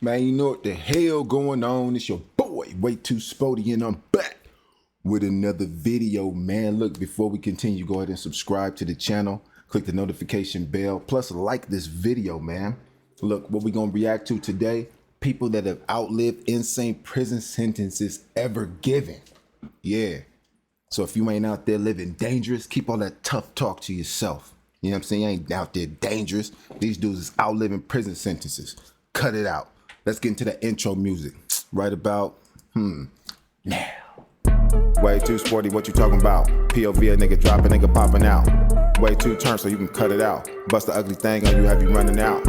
Man, you know what the hell going on? It's your boy, WTS Sporty, and I'm back with another video, man. Look, before we continue, go ahead and subscribe to the channel. Click the notification bell, plus like this video, man. Look, what we gonna react to today, people that have outlived insane prison sentences ever given. Yeah. So if you ain't out there living dangerous, keep all that tough talk to yourself. You know what I'm saying? You ain't out there dangerous. These dudes is outliving prison sentences. Cut it out. Let's get into the intro music. Right about, now. Way too sporty, what you talking about? POV, a nigga dropping, nigga popping out. Way too turn so you can cut it out. Bust the ugly thing on you, have you running out.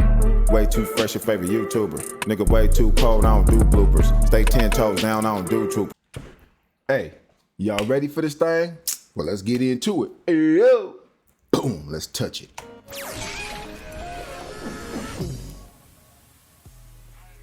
Way too fresh, your favorite YouTuber. Nigga way too cold, I don't do bloopers. Stay 10 toes down, I don't do troopers. Hey, y'all ready for this thing? Well, let's get into it. Yo. Boom, let's touch it.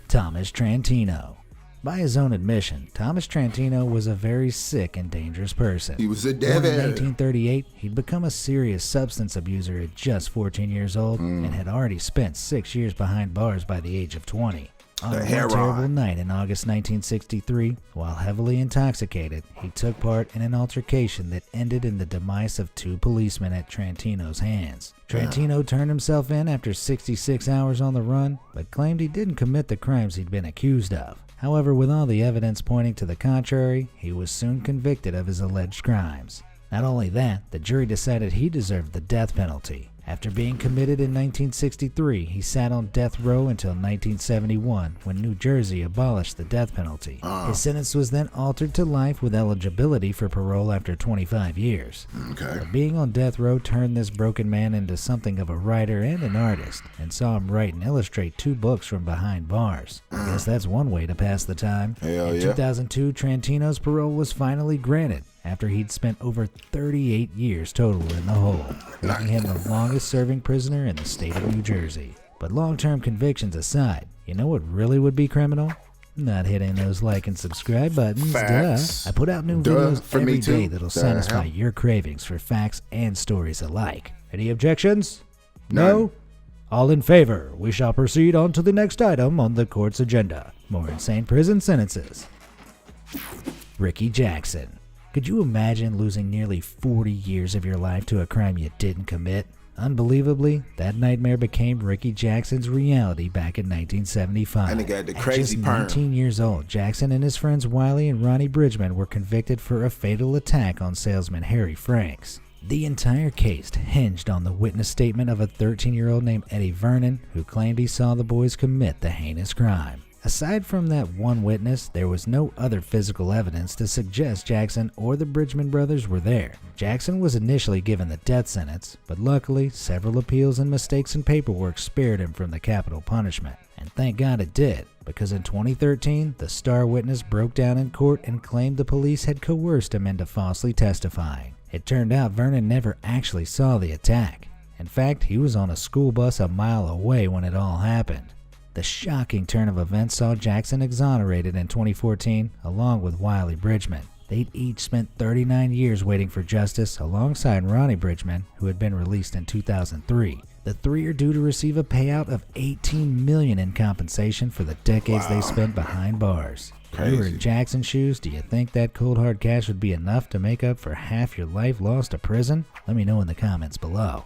Thomas Trantino. By his own admission, Thomas Trantino was a very sick and dangerous person. He was a Born in devil. 1938, he'd become a serious substance abuser at just 14 years old and had already spent 6 years behind bars by the age of 20. On one terrible night in August 1963, while heavily intoxicated, he took part in an altercation that ended in the demise of 2 policemen at Trantino's hands. Trantino turned himself in after 66 hours on the run, but claimed he didn't commit the crimes he'd been accused of. However, with all the evidence pointing to the contrary, he was soon convicted of his alleged crimes. Not only that, the jury decided he deserved the death penalty. After being committed in 1963, he sat on death row until 1971, when New Jersey abolished the death penalty. His sentence was then altered to life with eligibility for parole after 25 years. But being on death row turned this broken man into something of a writer and an artist, and saw him write and illustrate 2 books from behind bars. I guess that's one way to pass the time. In 2002, Trantino's parole was finally granted, after he'd spent over 38 years total in the hole, making him the longest-serving prisoner in the state of New Jersey. But long-term convictions aside, you know what really would be criminal? Not hitting those like and subscribe buttons, Facts. duh. I put out new videos every me day too. that'll satisfy your cravings for facts and stories alike. Any objections? No? All in favor. We shall proceed on to the next item on the court's agenda. More insane prison sentences. Ricky Jackson. Could you imagine losing nearly 40 years of your life to a crime you didn't commit? Unbelievably, that nightmare became Ricky Jackson's reality back in 1975. That nigga had the crazy At just perm. 19 years old, Jackson and his friends Wiley and Ronnie Bridgman were convicted for a fatal attack on salesman Harry Franks. The entire case hinged on the witness statement of a 13-year-old named Eddie Vernon, who claimed he saw the boys commit the heinous crime. Aside from that one witness, there was no other physical evidence to suggest Jackson or the Bridgman brothers were there. Jackson was initially given the death sentence, but luckily, several appeals and mistakes in paperwork spared him from the capital punishment. And thank God it did, because in 2013, the star witness broke down in court and claimed the police had coerced him into falsely testifying. It turned out Vernon never actually saw the attack. In fact, he was on a school bus a mile away when it all happened. The shocking turn of events saw Jackson exonerated in 2014, along with Wiley Bridgman. They'd each spent 39 years waiting for justice, alongside Ronnie Bridgman, who had been released in 2003. The 3 are due to receive a payout of $18 million in compensation for the decades they spent behind bars. If you were in Jackson's shoes, do you think that cold hard cash would be enough to make up for half your life lost to prison? Let me know in the comments below.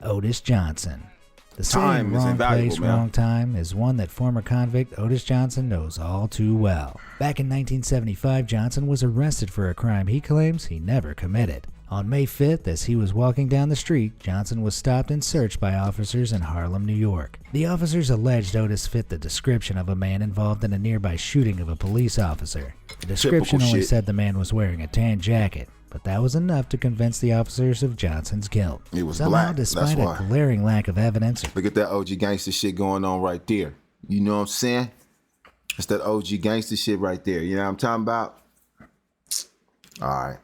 Otis Johnson. The saying wrong place, wrong time is one that former convict Otis Johnson knows all too well. Back in 1975, Johnson was arrested for a crime he claims he never committed. On May 5th, as he was walking down the street, Johnson was stopped and searched by officers in Harlem, New York. The officers alleged Otis fit the description of a man involved in a nearby shooting of a police officer. The description only said the man was wearing a tan jacket, but that was enough to convince the officers of Johnson's guilt. He was Somehow, black. despite a glaring lack of evidence. Look at that OG gangster shit going on right there. You know what I'm saying? It's that OG gangster shit right there. You know what I'm talking about? All right.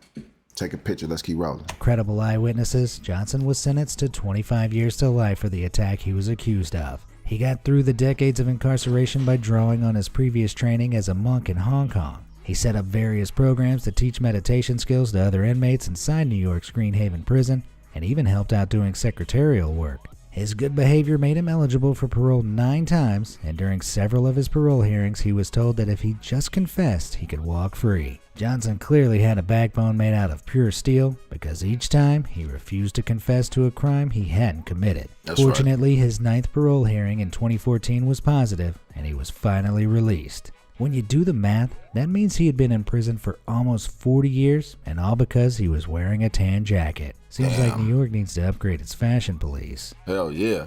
Take a picture. Let's keep rolling. Credible eyewitnesses, Johnson was sentenced to 25 years to life for the attack he was accused of. He got through the decades of incarceration by drawing on his previous training as a monk in Hong Kong. He set up various programs to teach meditation skills to other inmates inside New York's Green Haven prison, and even helped out doing secretarial work. His good behavior made him eligible for parole 9 times, and during several of his parole hearings, he was told that if he just confessed, he could walk free. Johnson clearly had a backbone made out of pure steel, because each time he refused to confess to a crime he hadn't committed. Fortunately, his 9th parole hearing in 2014 was positive, and he was finally released. When you do the math, that means he had been in prison for almost 40 years, and all because he was wearing a tan jacket. Seems like New York needs to upgrade its fashion police. Hell yeah.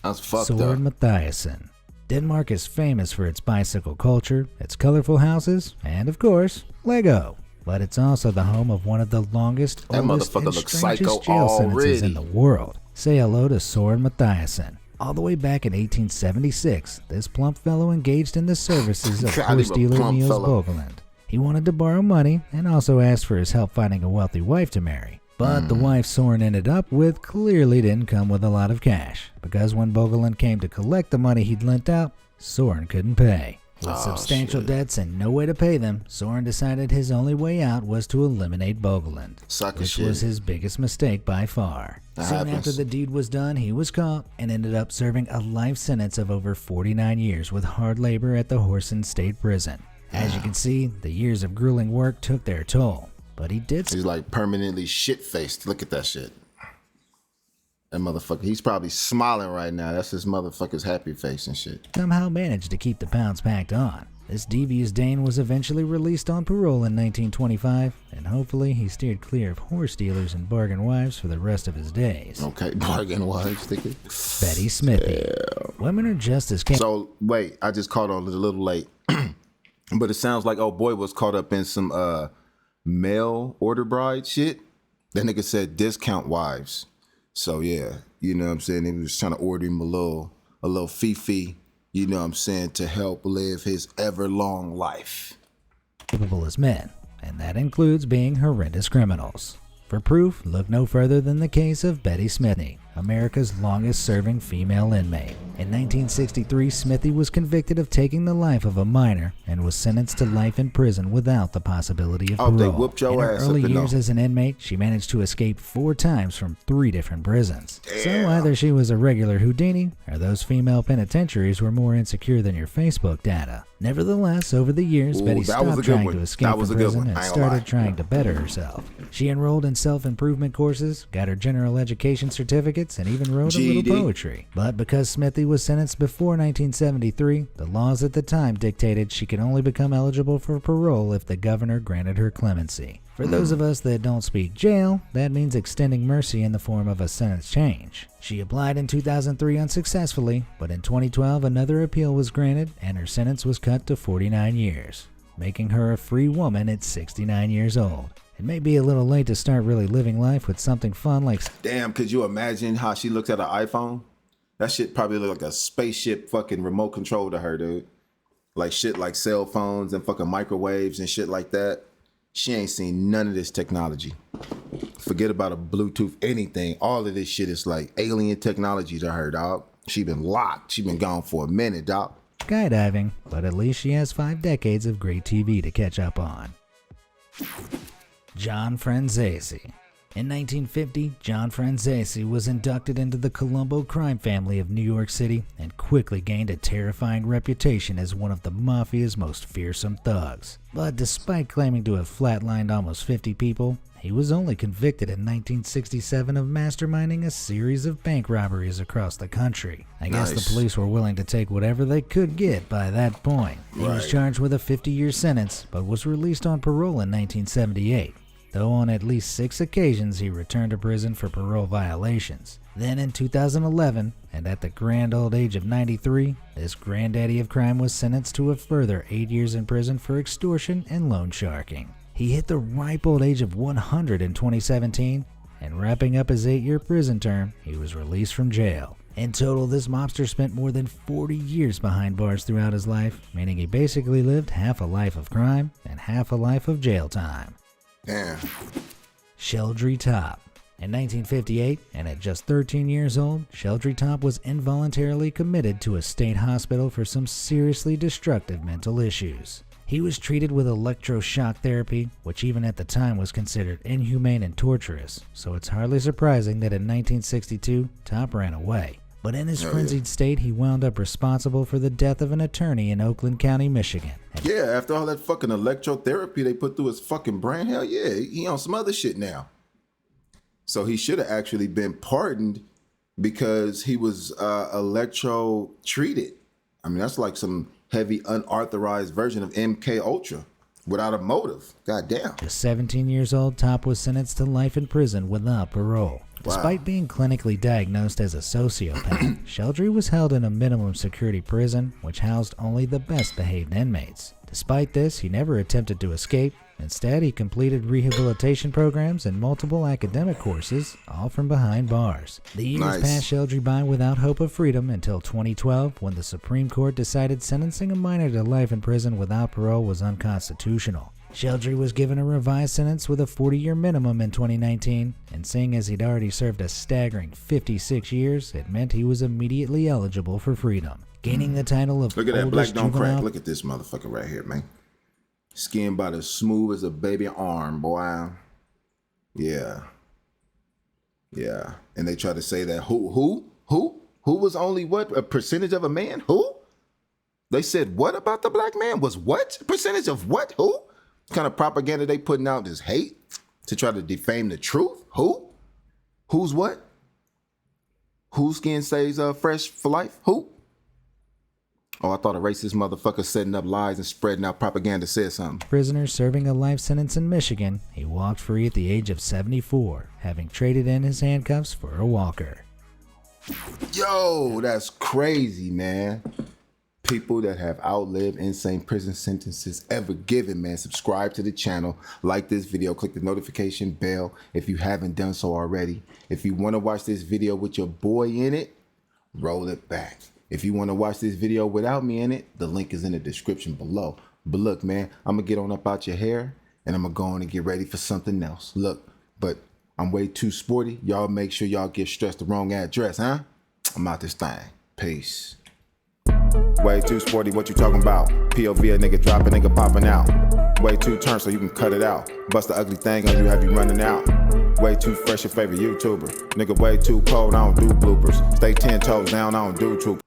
That's fucked up. Soren Matheson. Denmark is famous for its bicycle culture, its colorful houses, and of course, Lego. But it's also the home of one of the longest, oldest, and strangest jail sentences in the world. Say hello to Soren Matheson. All the way back in 1876, this plump fellow engaged in the services of horse dealer Niels Bogeland. He wanted to borrow money and also asked for his help finding a wealthy wife to marry. But the wife Soren ended up with clearly didn't come with a lot of cash, because when Bogeland came to collect the money he'd lent out, Soren couldn't pay. With substantial debts and no way to pay them, Soren decided his only way out was to eliminate Bogeland, which was his biggest mistake by far. Soon after the deed was done, he was caught and ended up serving a life sentence of over 49 years with hard labor at the Horsens State Prison. As you can see, the years of grueling work took their toll, but he did. He's like permanently shit-faced. Look at that shit. That motherfucker, he's probably smiling right now. That's his motherfucker's happy face and shit. Somehow managed to keep the pounds packed on. This devious Dane was eventually released on parole in 1925, and hopefully he steered clear of horse dealers and bargain wives for the rest of his days. Okay, bargain wives, thinking. Betty Smithy. Yeah. Women are just as So, wait, I just caught on a little late. But it sounds like old boy was caught up in some mail order bride shit. That nigga said discount wives. So yeah, you know what I'm saying? He was trying to order him a little fifi, you know what I'm saying, to help live his ever long life. Capable as men, and that includes being horrendous criminals. For proof, look no further than the case of Betty Smithy, America's longest-serving female inmate. In 1963, Smithy was convicted of taking the life of a minor and was sentenced to life in prison without the possibility of parole. They whooped your in her ass early up years as an inmate, she managed to escape 4 times from 3 different prisons. So either she was a regular Houdini, or those female penitentiaries were more insecure than your Facebook data. Nevertheless, over the years, Betty stopped trying to escape from prison and started trying to better herself. She enrolled in self-improvement courses, got her general education certificates, and even wrote a little poetry. But because Smithy was sentenced before 1973, the laws at the time dictated she could only become eligible for parole if the governor granted her clemency. For those of us that don't speak jail, that means extending mercy in the form of a sentence change. She applied in 2003 unsuccessfully, but in 2012 another appeal was granted and her sentence was cut to 49 years, making her a free woman at 69 years old. It may be a little late to start really living life with something fun like... Damn, could you imagine how she looks at an iPhone? That shit probably look like a spaceship fucking remote control to her, dude. Like shit like cell phones and fucking microwaves and shit like that. She ain't seen none of this technology. Forget about a Bluetooth, anything. All of this shit is like alien technology to her, dog. She been locked. She been gone for a minute, dog. Skydiving, but at least she has 5 decades of great TV to catch up on. John Franzaci. In 1950, John Franzaci was inducted into the Colombo crime family of New York City and quickly gained a terrifying reputation as one of the mafia's most fearsome thugs. But despite claiming to have flatlined almost 50 people, he was only convicted in 1967 of masterminding a series of bank robberies across the country. I guess the police were willing to take whatever they could get by that point. He was charged with a 50-year sentence, but was released on parole in 1978. Though on at least 6 occasions he returned to prison for parole violations. Then in 2011, and at the grand old age of 93, this granddaddy of crime was sentenced to a further 8 years in prison for extortion and loan sharking. He hit the ripe old age of 100 in 2017, and wrapping up his 8-year prison term, he was released from jail. In total, this mobster spent more than 40 years behind bars throughout his life, meaning he basically lived half a life of crime and half a life of jail time. Damn. Sheldry Top. In 1958, and at just 13 years old, Sheldry Top was involuntarily committed to a state hospital for some seriously destructive mental issues. He was treated with electroshock therapy, which even at the time was considered inhumane and torturous, so it's hardly surprising that in 1962, Top ran away. But in his frenzied state, he wound up responsible for the death of an attorney in Oakland County, Michigan. Yeah, after all that fucking electrotherapy they put through his fucking brain, hell yeah, he on some other shit now. So he should have actually been pardoned because he was electro-treated. I mean, that's like some heavy unauthorized version of MK Ultra without a motive. Goddamn. Just 17 years old, Top was sentenced to life in prison without parole. Despite being clinically diagnosed as a sociopath, Sheldry was held in a minimum security prison, which housed only the best behaved inmates. Despite this, he never attempted to escape. Instead, he completed rehabilitation programs and multiple academic courses, all from behind bars. The years passed Sheldry by without hope of freedom until 2012, when the Supreme Court decided sentencing a minor to life in prison without parole was unconstitutional. Sheldry was given a revised sentence with a 40-year minimum in 2019, and seeing as he'd already served a staggering 56 years, it meant he was immediately eligible for freedom, gaining the title of Look at that black oldest don't crack. juvenile. Look at this motherfucker right here, man. Skin about as smooth as a baby arm, boy. Yeah. Yeah. And they try to say that who was only what? A percentage of a man? Who? They said what about the black man? Was what? Percentage of what? Who? Kind of propaganda they putting out is hate to try to defame the truth? Who? Who's what? Whose skin stays fresh for life? Who? Oh, I thought a racist motherfucker setting up lies and spreading out propaganda said something. Prisoner serving a life sentence in Michigan, he walked free at the age of 74, having traded in his handcuffs for a walker. Yo, that's crazy, man. People that have outlived insane prison sentences ever given, man. Subscribe to the channel, like this video, click the notification bell if you haven't done so already. If you want to watch this video with your boy in it, roll it back. If you want to watch this video without me in it, the link is in the description below. But look, man, I'm going to get on up out your hair and I'm going to go on and get ready for something else. Look, but I'm way too sporty. Y'all make sure y'all get stressed the wrong address, huh? I'm out this thing. Peace. Way too sporty, what you talking about? POV a nigga dropping, nigga popping out. Way too turn so you can cut it out. Bust the ugly thing on you, have you running out. Way too fresh, your favorite YouTuber. Nigga way too cold, I don't do bloopers. Stay 10 toes down, I don't do troopers.